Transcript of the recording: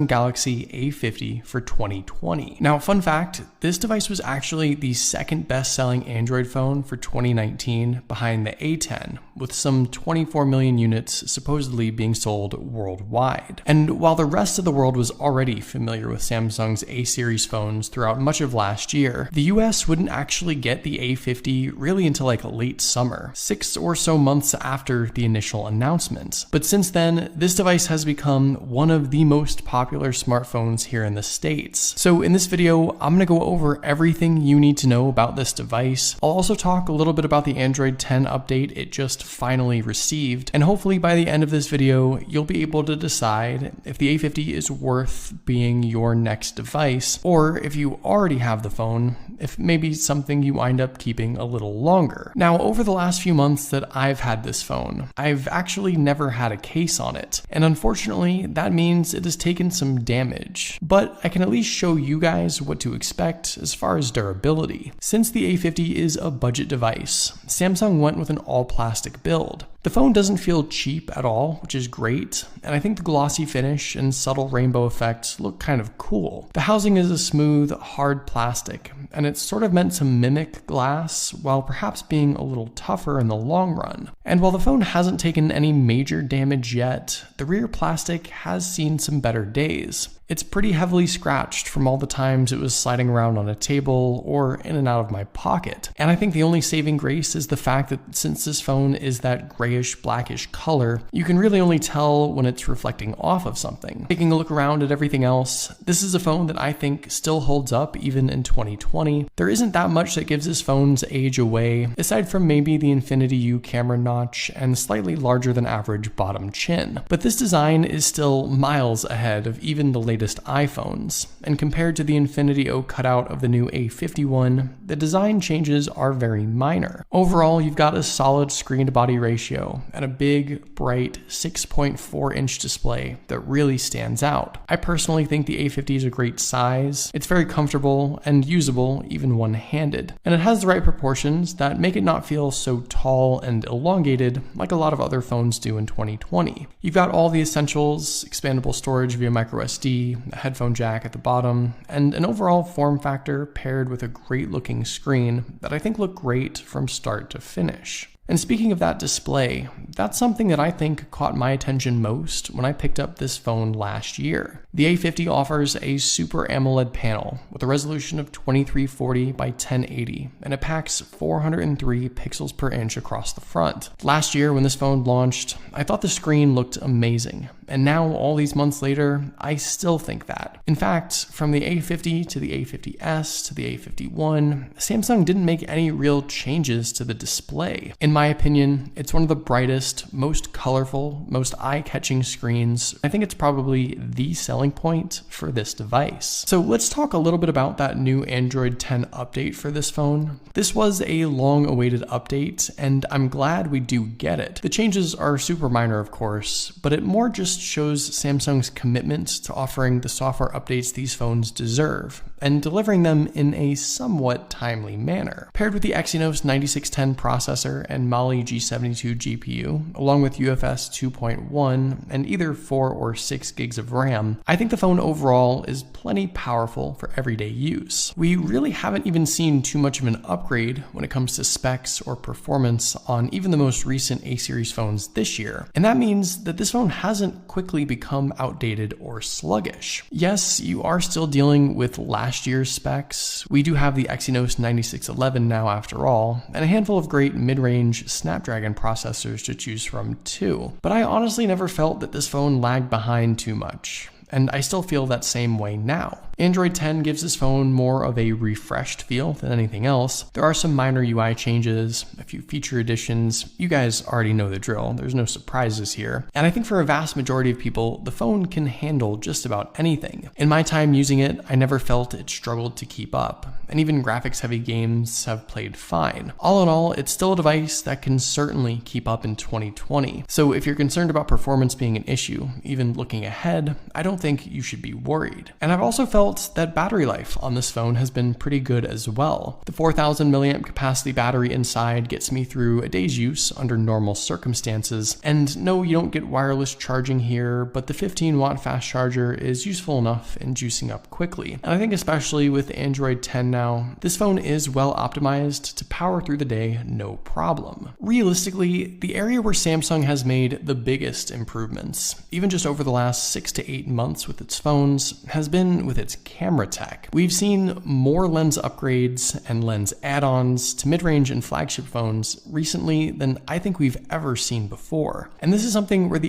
Galaxy A50 for 2020. Now, fun fact, this device was actually the second best-selling Android phone for 2019 behind the A10, with some 24 million units supposedly being sold worldwide. And while the rest of the world was already familiar with Samsung's A-series phones throughout much of last year, the US wouldn't actually get the A50 really until like late summer, 6 or so months after the initial announcement. But since then, this device has become one of the most popular smartphones here in the States. So in this video, I'm going to go over everything you need to know about this device. I'll also talk a little bit about the Android 10 update it just finally received, and hopefully by the end of this video, you'll be able to decide if the A50 is worth being your next device, or if you already have the phone, if maybe something you wind up keeping a little longer. Now, over the last few months that I've had this phone, I've actually never had a case on it, and unfortunately, that means it has taken some damage, but I can at least show you guys what to expect as far as durability. Since the A50 is a budget device, Samsung went with an all-plastic build. The phone doesn't feel cheap at all, which is great, and I think the glossy finish and subtle rainbow effects look kind of cool. The housing is a smooth, hard plastic, and it's sort of meant to mimic glass while perhaps being a little tougher in the long run. And while the phone hasn't taken any major damage yet, the rear plastic has seen some better days. It's pretty heavily scratched from all the times it was sliding around on a table or in and out of my pocket. And I think the only saving grace is the fact that since this phone is that grayish blackish color, you can really only tell when it's reflecting off of something. Taking a look around at everything else, this is a phone that I think still holds up even in 2020. There isn't that much that gives this phone's age away, aside from maybe the Infinity U camera notch and slightly larger than average bottom chin. But this design is still miles ahead of even the latest iPhones, and compared to the Infinity O cutout of the new A51, the design changes are very minor. Overall, you've got a solid screen-to-body ratio and a big, bright 6.4-inch display that really stands out. I personally think the A50 is a great size, it's very comfortable and usable even one-handed, and it has the right proportions that make it not feel so tall and elongated like a lot of other phones do in 2020. You've got all the essentials, expandable storage via microSD, a headphone jack at the bottom, and an overall form factor paired with a great looking screen that I think look great from start to finish. And speaking of that display, that's something that I think caught my attention most when I picked up this phone last year. The A50 offers a Super AMOLED panel with a resolution of 2340 by 1080, and it packs 403 pixels per inch across the front. Last year when this phone launched, I thought the screen looked amazing, and now all these months later, I still think that. In fact, from the A50 to the A50s to the A51, Samsung didn't make any real changes to the display. In my opinion, it's one of the brightest, most colorful, most eye-catching screens. I think it's probably the selling point for this device. So let's talk a little bit about that new Android 10 update for this phone. This was a long-awaited update, and I'm glad we do get it. The changes are super minor, of course, but it more just shows Samsung's commitment to offering the software updates these phones deserve, and delivering them in a somewhat timely manner. Paired with the Exynos 9610 processor and Mali G72 GPU, along with UFS 2.1 and either 4 or 6 gigs of RAM, I think the phone overall is plenty powerful for everyday use. We really haven't even seen too much of an upgrade when it comes to specs or performance on even the most recent A-series phones this year, and that means that this phone hasn't quickly become outdated or sluggish. Yes, you are still dealing with last year's specs. We do have the Exynos 9611 now after all, and a handful of great mid-range Snapdragon processors to choose from too. But I honestly never felt that this phone lagged behind too much, and I still feel that same way now. Android 10 gives this phone more of a refreshed feel than anything else. There are some minor UI changes, a few feature additions. You guys already know the drill. There's no surprises here. And I think for a vast majority of people, the phone can handle just about anything. In my time using it, I never felt it struggled to keep up, and even graphics-heavy games have played fine. All in all, it's still a device that can certainly keep up in 2020. So if you're concerned about performance being an issue, even looking ahead, I don't think you should be worried. And I've also felt felt that battery life on this phone has been pretty good as well. The 4000 milliamp capacity battery inside gets me through a day's use under normal circumstances. And no, you don't get wireless charging here, but the 15-watt fast charger is useful enough in juicing up quickly. And I think especially with Android 10 now, this phone is well optimized to power through the day no problem. Realistically, the area where Samsung has made the biggest improvements, even just over the last 6 to 8 months with its phones, has been with its camera tech. We've seen more lens upgrades and lens add-ons to mid-range and flagship phones recently than I think we've ever seen before. And this is something where the